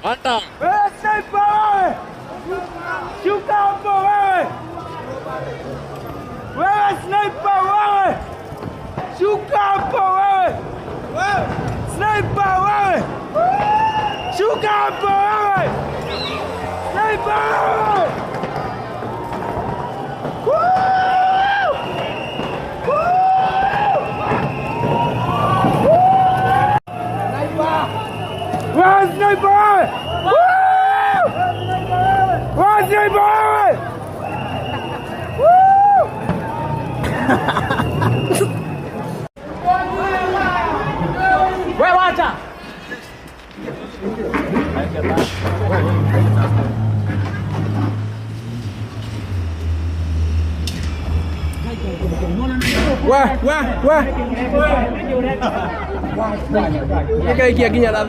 Mantap. Wewe sniper wewe! Shuka hapo wewe! Wewe sniper wewe! Shuka hapo wewe! Sniper wewe! Shuka hapo wewe! Sniper wewe! Wewe sniper wewe! Wewe sniper wewe! Wewe wacha. Wah. Cái cây kia kia là